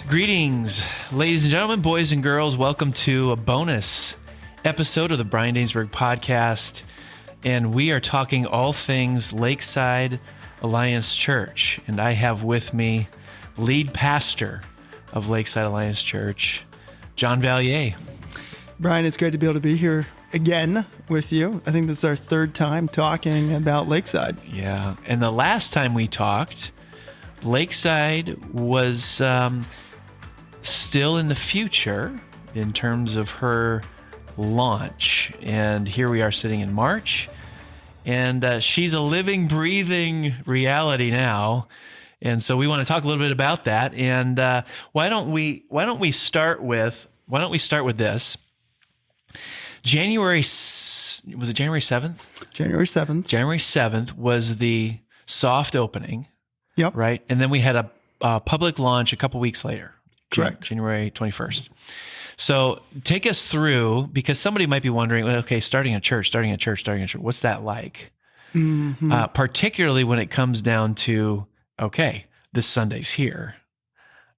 Greetings, ladies and gentlemen, boys and girls. Welcome to a bonus episode of the Brian Dainsberg Podcast. And we are talking all things Lakeside Alliance Church. And I have with me lead pastor of Lakeside Alliance Church, John Vallier. Brian, it's great to be able to be here again with you. I think this is our third time talking about Lakeside. Yeah. And the last time we talked, Lakeside was still in the future in terms of her launch. And here we are sitting in March, and she's a living, breathing reality now. And so we want to talk a little bit about that. And why don't we start with this? January 7th? January 7th. January 7th was the soft opening. Yep. Right. And then we had a public launch a couple weeks later. Correct. January 21st. So take us through, because somebody might be wondering, well, okay, starting a church, what's that like? Mm-hmm. Particularly when it comes down to, okay, this Sunday's here,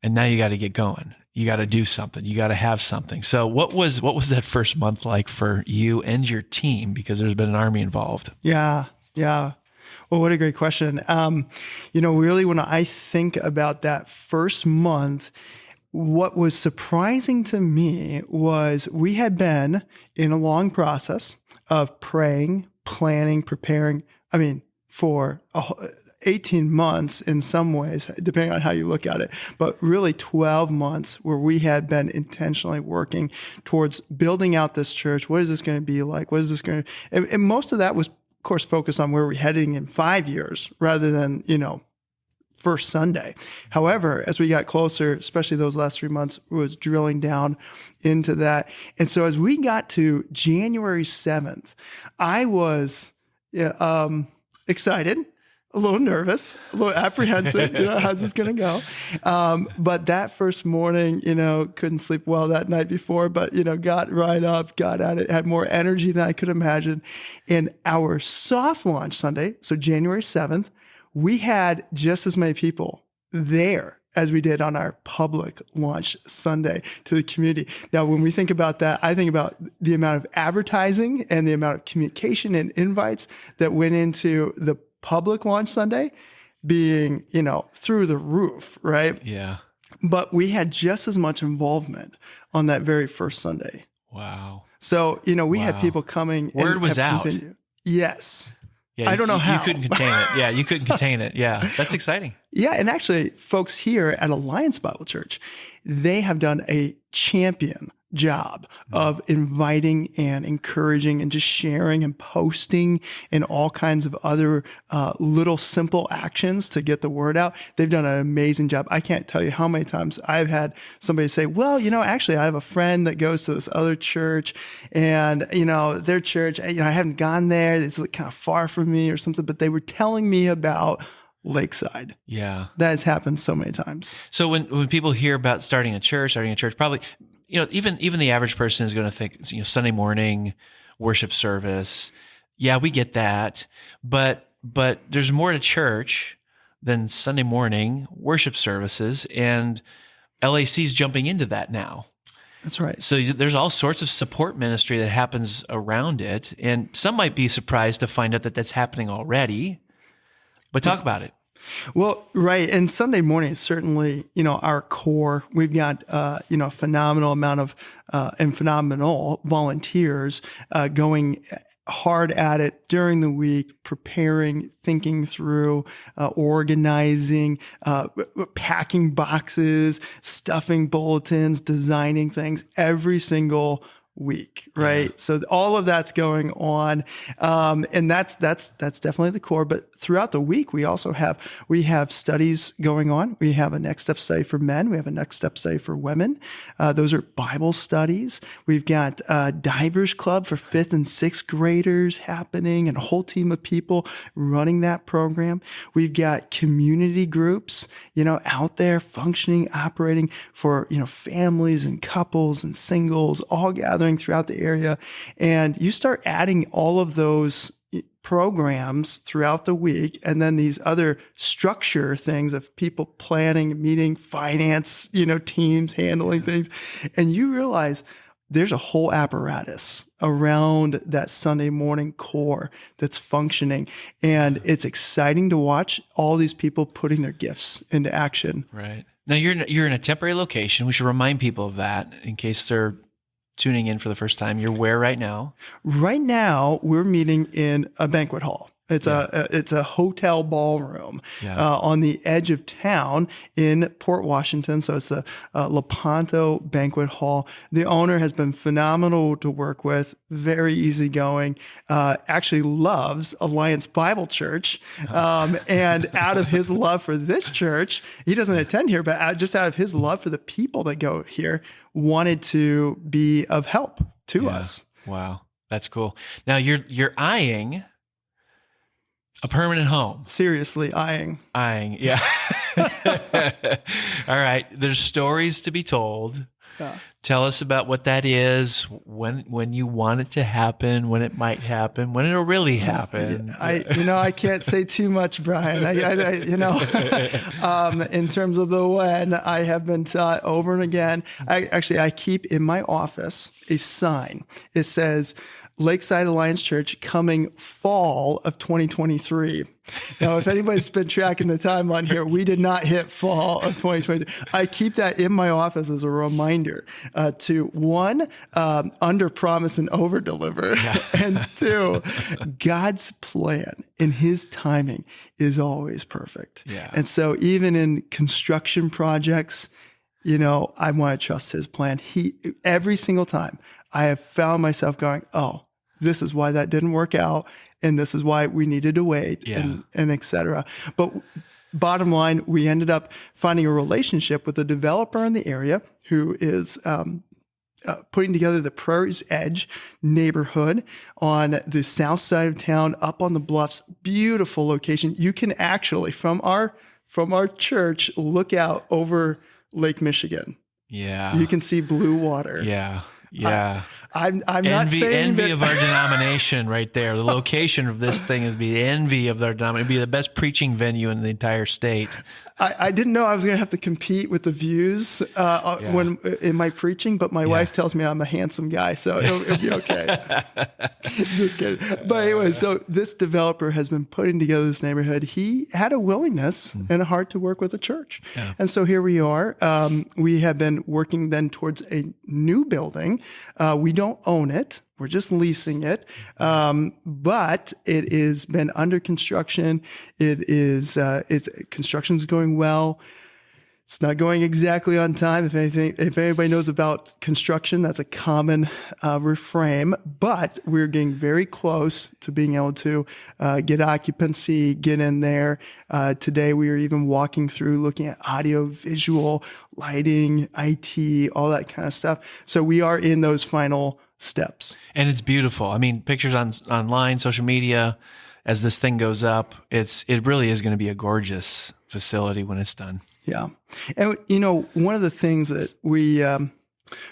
and now you got to get going. You got to do something. You got to have something. So what was that first month like for you and your team? Because there's been an army involved. Yeah. Well, what a great question. Really, when I think about that first month, what was surprising to me was we had been in a long process of praying, planning, preparing, for 18 months in some ways, depending on how you look at it, but really 12 months where we had been intentionally working towards building out this church. What is this going to be like? What is this going to, and most of that was, of course, focused on where we're heading in 5 years rather than, first Sunday. However, as we got closer, especially those last 3 months, was drilling down into that. And so as we got to January 7th, I was excited, a little nervous, a little apprehensive, how's this going to go? But that first morning, couldn't sleep well that night before, but, got right up, got at it, had more energy than I could imagine. And our soft launch Sunday, so January 7th, we had just as many people there as we did on our public launch Sunday to the community. Now, when we think about that, I think about the amount of advertising and the amount of communication and invites that went into the public launch Sunday being, through the roof, right? Yeah. But we had just as much involvement on that very first Sunday. Wow. So, we had people coming. Word was out. Continued. Yes. Yeah, I don't know how. You couldn't contain it. Yeah, you couldn't contain it. Yeah, that's exciting. Yeah, and actually, folks here at Alliance Bible Church, they have done a champion job of inviting and encouraging and just sharing and posting and all kinds of other little simple actions to get the word out. They've done an amazing job. I can't tell you how many times I've had somebody say, well, actually I have a friend that goes to this other church and, their church, I haven't gone there. It's kind of far from me or something, but they were telling me about Lakeside. Yeah. That has happened so many times. So when people hear about starting a church, probably, even the average person is going to think, Sunday morning worship service. Yeah, we get that. But there's more to church than Sunday morning worship services, and LAC's jumping into that now. That's right. So there's all sorts of support ministry that happens around it, and some might be surprised to find out that that's happening already. But talk about it. Well, right. And Sunday morning is certainly, our core. We've got, a phenomenal amount of, and phenomenal volunteers, going hard at it during the week, preparing, thinking through, organizing, packing boxes, stuffing bulletins, designing things every single week, right? Yeah. So all of that's going on, and that's definitely the core. But throughout the week, we have studies going on. We have a next step study for men. We have a next step study for women. Those are Bible studies. We've got Divers Club for 5th and 6th graders happening, and a whole team of people running that program. We've got community groups, out there functioning, operating for families and couples and singles, all gathering throughout the area. And you start adding all of those programs throughout the week, and then these other structure things of people planning, meeting, finance, teams handling things. And you realize there's a whole apparatus around that Sunday morning core that's functioning. And it's exciting to watch all these people putting their gifts into action. Right. Now you're in a temporary location. We should remind people of that in case they're tuning in for the first time. You're where right now? Right now, we're meeting in a banquet hall. It's a hotel ballroom on the edge of town in Port Washington. So it's the Lepanto Banquet Hall. The owner has been phenomenal to work with, very easygoing, actually loves Alliance Bible Church. And out of his love for this church, he doesn't attend here, but just out of his love for the people that go here, wanted to be of help to us. Wow. That's cool. Now you're eyeing a permanent home. Seriously, eyeing. Yeah. All right. There's stories to be told. Yeah. Tell us about what that is, when you want it to happen, when it might happen, when it'll really happen. I can't say too much, Brian. In terms of the when, I have been taught over and again. I keep in my office a sign. It says, Lakeside Alliance Church coming fall of 2023. Now, if anybody's been tracking the timeline here, we did not hit fall of 2023. I keep that in my office as a reminder to one, under promise and over deliver, and two, God's plan in his timing is always perfect. Yeah. And so even in construction projects, I want to trust his plan. Every single time I have found myself going, oh, this is why that didn't work out, and this is why we needed to wait, and et cetera. But bottom line, we ended up finding a relationship with a developer in the area who is putting together the Prairie's Edge neighborhood on the south side of town, up on the bluffs. Beautiful location. You can actually, from our church, look out over Lake Michigan. Yeah. You can see blue water. Yeah. I'm not saying envy of our denomination right there. The location of this thing is the envy of our denomination. It'd be the best preaching venue in the entire state. I didn't know I was going to have to compete with the views when in my preaching, but my wife tells me I'm a handsome guy, so it'll be okay. Just kidding. But anyway, so this developer has been putting together this neighborhood. He had a willingness and a heart to work with a church. Yeah. And so here we are. We have been working then towards a new building. We don't own it. We're just leasing it, but it has been under construction. Construction's going well. It's not going exactly on time. If anybody knows about construction, that's a common refrain. But we're getting very close to being able to get occupancy, get in there. Today, we are even walking through, looking at audio, visual, lighting, IT, all that kind of stuff. So we are in those final steps. And it's beautiful. I mean, pictures online, social media, as this thing goes up, it really is going to be a gorgeous facility when it's done. Yeah. And, one of the things that we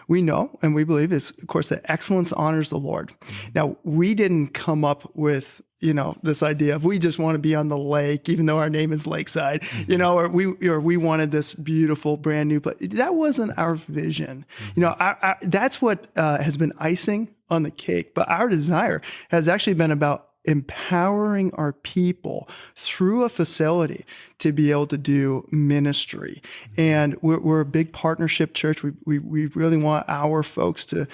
know and we believe is, of course, that excellence honors the Lord. Now, we didn't come up with, this idea of we just want to be on the lake, even though our name is Lakeside, or we wanted this beautiful brand new place. That wasn't our vision. That's what has been icing on the cake. But our desire has actually been about empowering our people through a facility to be able to do ministry. And we're a big partnership church. We really want our folks to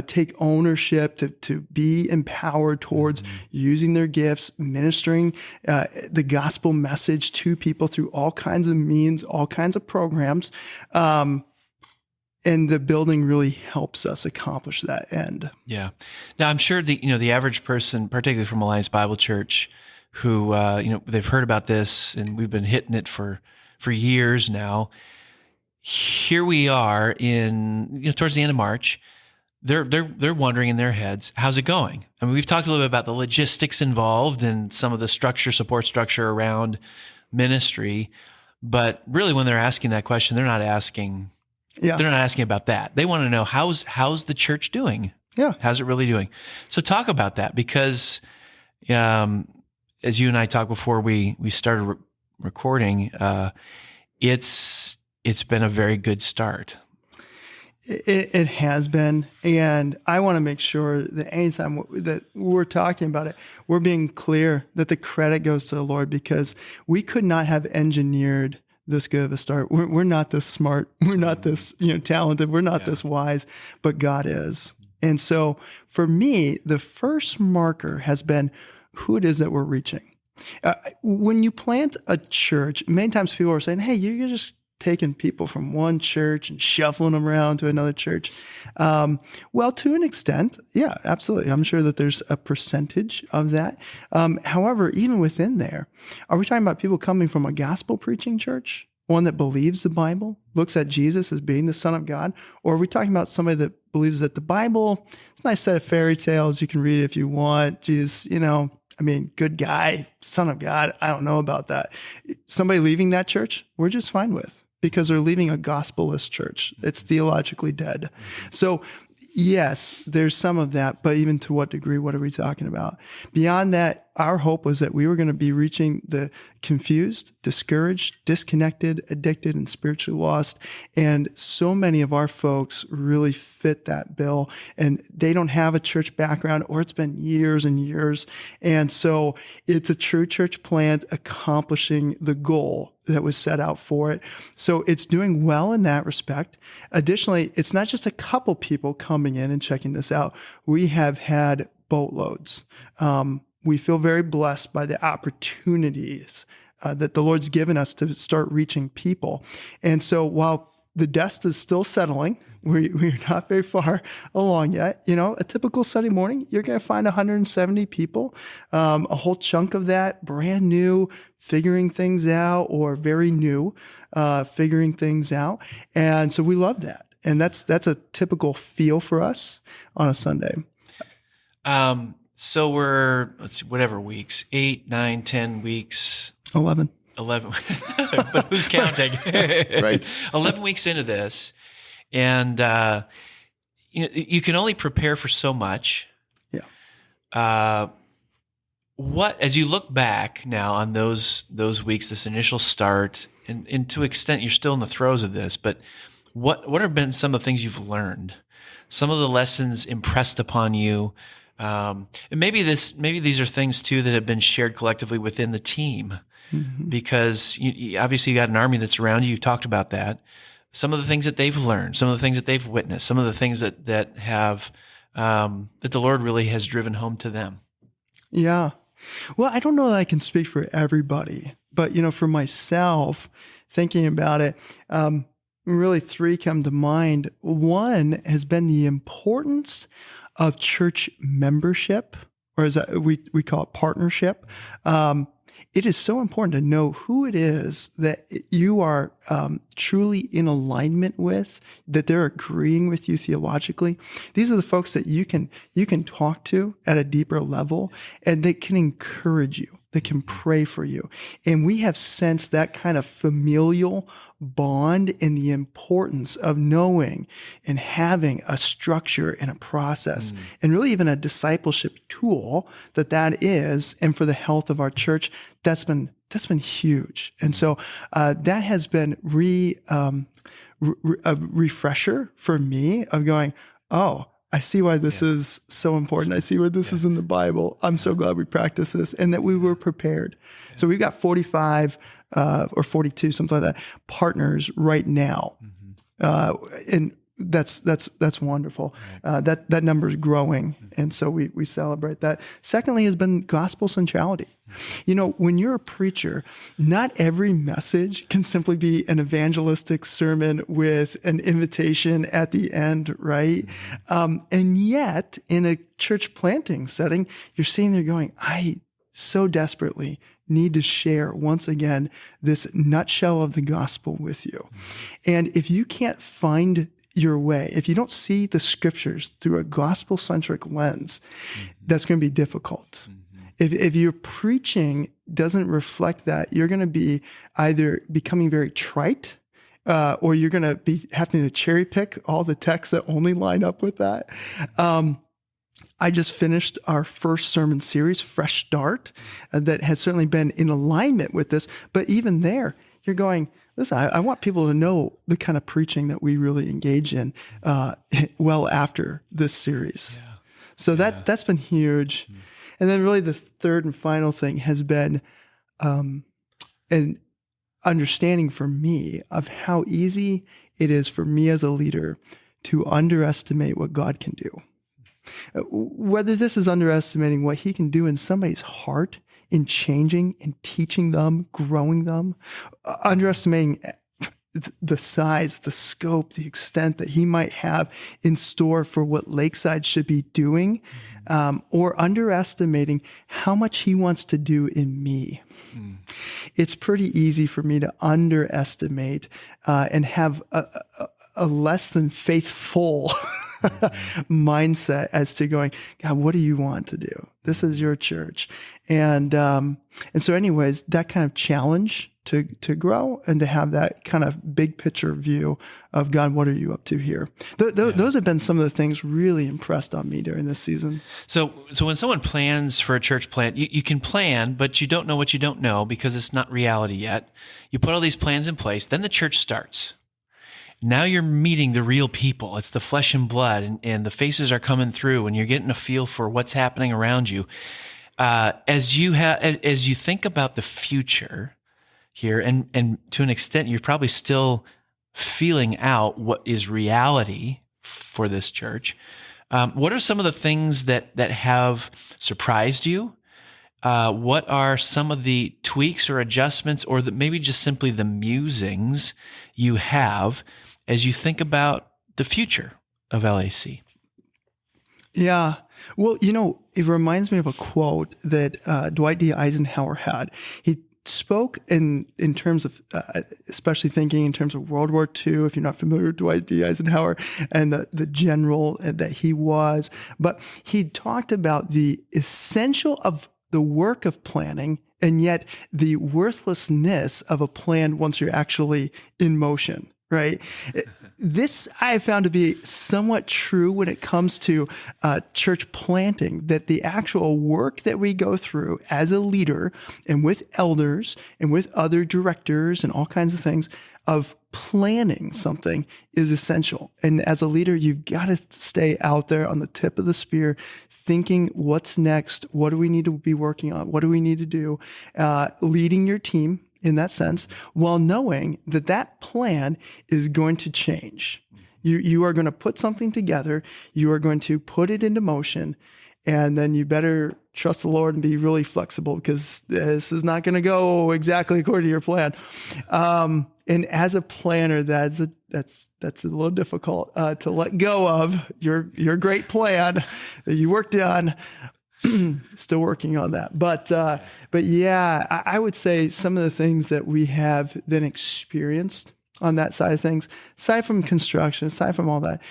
take ownership, to be empowered towards using their gifts, ministering the gospel message to people through all kinds of means, all kinds of programs. And the building really helps us accomplish that end. Yeah. Now, I'm sure the average person, particularly from Alliance Bible Church, who they've heard about this, and we've been hitting it for years now. Here we are in towards the end of March. They're wondering in their heads, how's it going? I mean, we've talked a little bit about the logistics involved and some of the support structure around ministry, but really, when they're asking that question, they're not asking. Yeah. They're not asking about that. They want to know how's the church doing? Yeah. How's it really doing? So talk about that, because as you and I talked before we started recording, it's been a very good start. It has been, and I want to make sure that anytime that we're talking about it, we're being clear that the credit goes to the Lord, because we could not have engineered this good of a start. We're not this smart. We're not this talented. We're not this wise, but God is. And so for me, the first marker has been who it is that we're reaching. When you plant a church, many times people are saying, hey, you're just taking people from one church and shuffling them around to another church. Well, to an extent, yeah, absolutely. I'm sure that there's a percentage of that. However, even within there, are we talking about people coming from a gospel preaching church, one that believes the Bible, looks at Jesus as being the Son of God? Or are we talking about somebody that believes that the Bible, it's a nice set of fairy tales, you can read it if you want, Jesus, good guy, Son of God, I don't know about that. Somebody leaving that church, we're just fine with, because they're leaving a gospelist church. It's theologically dead. So yes, there's some of that, but even to what degree, what are we talking about? Beyond that, our hope was that we were going to be reaching the confused, discouraged, disconnected, addicted, and spiritually lost. And so many of our folks really fit that bill, and they don't have a church background, or it's been years and years. And so it's a true church plant accomplishing the goal that was set out for it. So it's doing well in that respect. Additionally, it's not just a couple people coming in and checking this out. We have had boatloads. We feel very blessed by the opportunities that the Lord's given us to start reaching people. And so while the dust is still settling, we're not very far along yet. A typical Sunday morning, you're going to find 170 people, a whole chunk of that brand new, figuring things out, or very new, figuring things out. And so we love that. And that's a typical feel for us on a Sunday. So we're, let's see, whatever weeks, 8, 9, 10 weeks. 11. But who's counting? Right. 11 weeks into this. And, you can only prepare for so much. Yeah. As you look back now on those weeks, this initial start, and to an extent you're still in the throes of this, but what have been some of the things you've learned? Some of the lessons impressed upon you? And maybe these are things too that have been shared collectively within the team, because obviously you got an army that's around you. You've talked about that. Some of the things that they've learned, some of the things that they've witnessed, some of the things that have that the Lord really has driven home to them. Yeah. Well, I don't know that I can speak for everybody, but for myself, thinking about it, really three come to mind. One has been the importance of church membership, or as we call it, partnership. It is so important to know who it is that you are truly in alignment with, that they're agreeing with you theologically. These are the folks that you can talk to at a deeper level, and they can encourage you. They can pray for you. And we have sensed that kind of familial bond and the importance of knowing and having a structure and a process, and really even a discipleship tool that is, and for the health of our church, that's been huge. And so that has been a refresher for me of going, oh, I see why this is so important. I see where this is in the Bible. I'm so glad we practiced this and that we were prepared. So we've got 45 or 42, something like that, partners right now. And that's wonderful. That number is growing. And so we celebrate that. Secondly has been gospel centrality. When you're a preacher, not every message can simply be an evangelistic sermon with an invitation at the end, right? And yet, in a church planting setting, you're sitting there going, I so desperately need to share once again this nutshell of the gospel with you. And if you can't find your way, if you don't see the scriptures through a gospel-centric lens, that's going to be difficult. If your preaching doesn't reflect that, you're going to be either becoming very trite, or you're going to be having to cherry pick all the texts that only line up with that. I just finished our first sermon series, Fresh Start, that has certainly been in alignment with this. But even there, you're going, listen, I want people to know the kind of preaching that we really engage in well after this series. Yeah. So that's been huge. Mm. And then really the third and final thing has been an understanding for me of how easy it is for me as a leader to underestimate what God can do. Whether this is underestimating what he can do in somebody's heart, in changing and teaching them, growing them, underestimating the size, the scope, the extent that he might have in store for what Lakeside should be doing, or underestimating how much he wants to do in me. Mm. It's pretty easy for me to underestimate and have a less than faithful mindset as to going, God, what do you want to do? This is your church. And so anyways, that kind of challenge to grow and to have that kind of big picture view of God, what are you up to here? Those have been some of the things really impressed on me during this season. So when someone plans for a church plant, you can plan, but you don't know what you don't know because it's not reality yet. You put all these plans in place, then the church starts. Now you're meeting the real people. It's the flesh and blood, and the faces are coming through, and you're getting a feel for what's happening around you. As you think about the future here, and to an extent, you're probably still feeling out what is reality for this church. What are some of the things that have surprised you? What are some of the tweaks or adjustments, or maybe just simply the musings you have as you think about the future of LAC? Yeah. Well, it reminds me of a quote that Dwight D. Eisenhower had. He spoke in terms of, especially thinking in terms of World War II, if you're not familiar with Dwight D. Eisenhower and the general that he was. But he talked about the essential of the work of planning and yet the worthlessness of a plan once you're actually in motion. Right. This I found to be somewhat true when it comes to church planting, that the actual work that we go through as a leader and with elders and with other directors and all kinds of things of planning something is essential. And as a leader, you've got to stay out there on the tip of the spear, thinking what's next, what do we need to be working on, what do we need to do, leading your team in that sense, while knowing that that plan is going to change. You are going to put something together, you are going to put it into motion, and then you better trust the Lord and be really flexible because this is not going to go exactly according to your plan. And as a planner, that's a little difficult to let go of your great plan that you worked on. Still working on that. But yeah, I would say some of the things that we have then experienced on that side of things, aside from construction, aside from all that,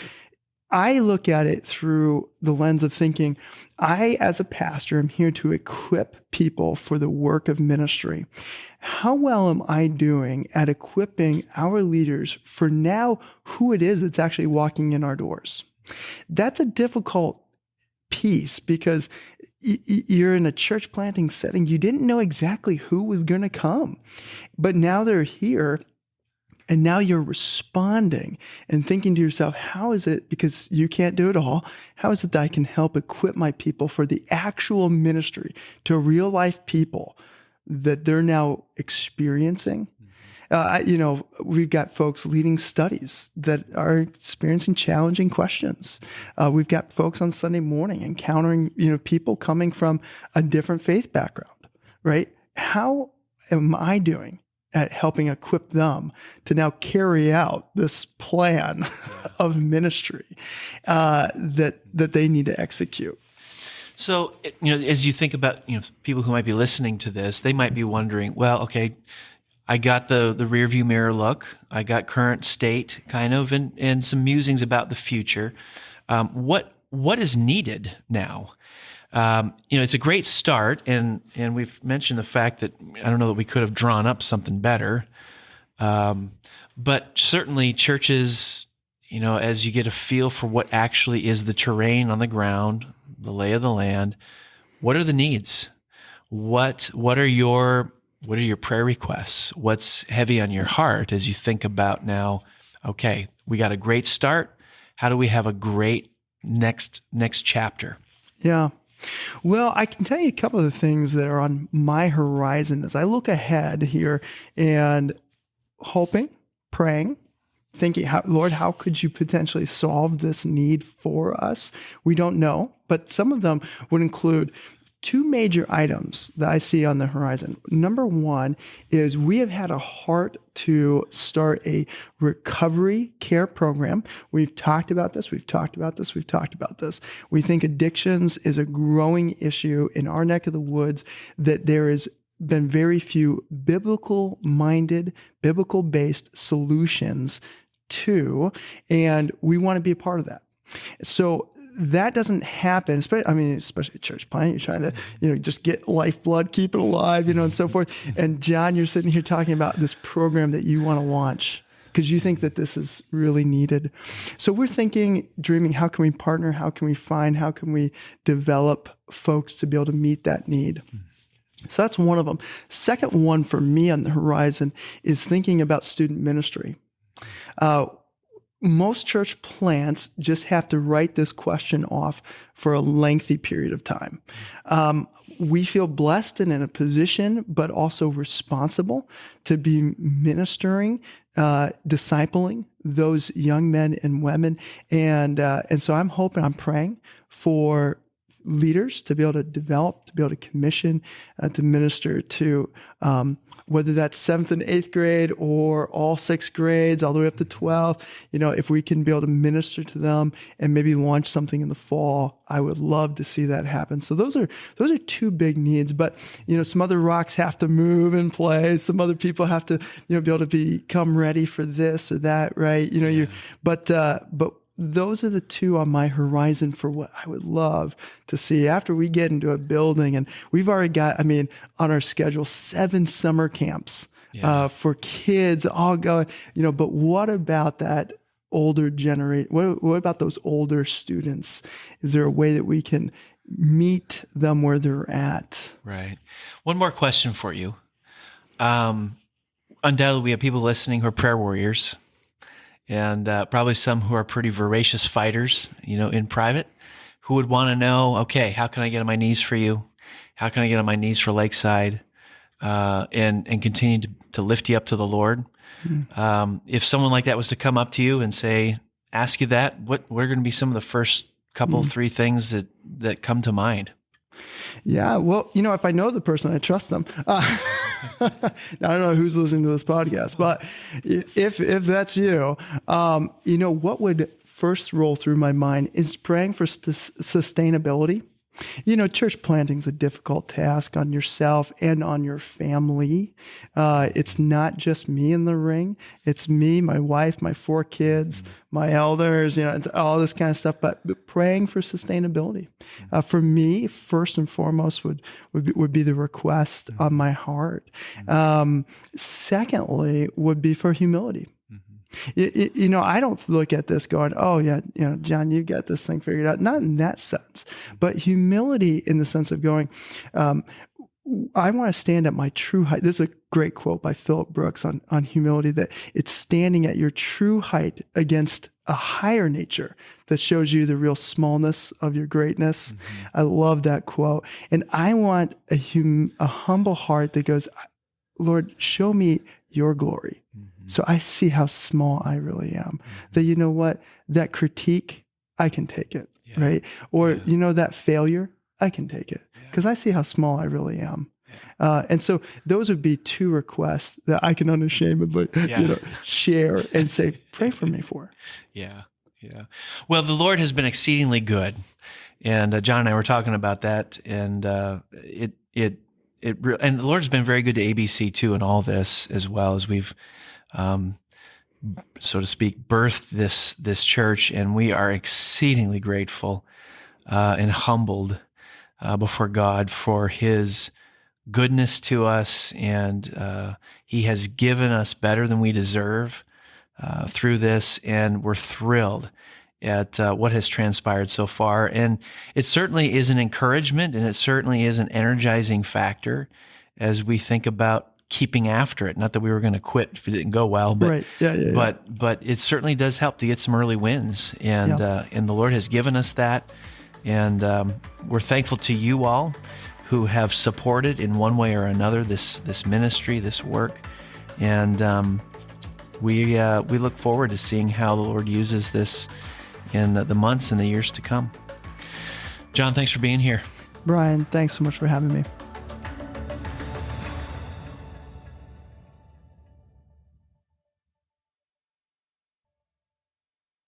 I look at it through the lens of thinking, I, as a pastor, am here to equip people for the work of ministry. How well am I doing at equipping our leaders for now who it is that's actually walking in our doors? That's a difficult piece because you're in a church planting setting. You didn't know exactly who was going to come, but now they're here. And now you're responding and thinking to yourself, how is it, because you can't do it all, how is it that I can help equip my people for the actual ministry to real life people that they're now experiencing? We've got folks leading studies that are experiencing challenging questions. We've got folks on Sunday morning encountering, people coming from a different faith background, right? How am I doing at helping equip them to now carry out this plan of ministry that they need to execute? So, as you think about, people who might be listening to this, they might be wondering, well, okay, I got the rear view mirror look. I got current state kind of, and some musings about the future. What is needed now? It's a great start, and we've mentioned the fact that I don't know that we could have drawn up something better. But certainly churches, as you get a feel for what actually is the terrain on the ground, the lay of the land. What are the needs? What are your prayer requests? What's heavy on your heart as you think about now, okay, we got a great start. How do we have a great next chapter? Yeah. Well, I can tell you a couple of the things that are on my horizon as I look ahead here and hoping, praying, thinking, Lord, how could you potentially solve this need for us? We don't know, but some of them would include two major items that I see on the horizon. Number one is we have had a heart to start a recovery care program. We've talked about this. We think addictions is a growing issue in our neck of the woods, that there has been very few biblical-minded, biblical-based solutions to, and we want to be a part of that. So that doesn't happen, especially at church plant. You're trying to, just get lifeblood, keep it alive, and so forth. And John, you're sitting here talking about this program that you want to launch because you think that this is really needed. So we're thinking, dreaming, how can we partner? How can we find? How can we develop folks to be able to meet that need? So that's one of them. Second one for me on the horizon is thinking about student ministry. Most church plants just have to write this question off for a lengthy period of time. We feel blessed and in a position, but also responsible to be ministering, discipling those young men and women. And so I'm praying for leaders to be able to develop, to be able to commission, to minister to, whether that's 7th and 8th grade or all 6 grades, all the way up to 12, if we can be able to minister to them and maybe launch something in the fall, I would love to see that happen. So those are two big needs, but, some other rocks have to move in place. Some other people have to, be able to become ready for this or that, right? But those are the two on my horizon for what I would love to see after we get into a building. And we've already got, on our schedule, 7 summer camps for kids all going, but what about that older generation? What about those older students? Is there a way that we can meet them where they're at? Right. One more question for you. Undoubtedly, we have people listening who are prayer warriors, and probably some who are pretty voracious fighters, in private, who would want to know, okay, how can I get on my knees for you? How can I get on my knees for Lakeside and continue to lift you up to the Lord? Mm-hmm. If someone like that was to come up to you and ask you that, what are going to be some of the first couple, 3 things that come to mind? Yeah, well, if I know the person, I trust them. Now, I don't know who's listening to this podcast, but if that's you, what would first roll through my mind is praying for sustainability. Church planting is a difficult task on yourself and on your family. It's not just me in the ring. It's me, my wife, my 4 kids, my elders, it's all this kind of stuff, but praying for sustainability. For me, first and foremost would be the request on my heart. Secondly, would be for humility. I don't look at this going, oh yeah, John, you've got this thing figured out. Not in that sense, but humility in the sense of going, I want to stand at my true height. This is a great quote by Philip Brooks on humility, that it's standing at your true height against a higher nature that shows you the real smallness of your greatness. Mm-hmm. I love that quote. And I want a humble heart that goes, Lord, show me your glory. Mm-hmm. So I see how small I really am. Mm-hmm. That, that critique, I can take it, right? Or, that failure, I can take it because I see how small I really am. Yeah. And so those would be 2 requests that I can unashamedly, share and say, pray for me for. Yeah. Yeah. Well, the Lord has been exceedingly good. And John and I were talking about that, and and the Lord's been very good to ABC too in all this, as well as we've, so to speak, birthed this church, and we are exceedingly grateful and humbled before God for His goodness to us, and He has given us better than we deserve through this, and we're thrilled at what has transpired so far. And it certainly is an encouragement, and it certainly is an energizing factor as we think about keeping after it. Not that we were going to quit if it didn't go well, but Right. Yeah. but it certainly does help to get some early wins, and the Lord has given us that, and we're thankful to you all who have supported in one way or another this ministry, this work, and we look forward to seeing how the Lord uses this in the months and the years to come. John, thanks for being here. Brian, thanks so much for having me.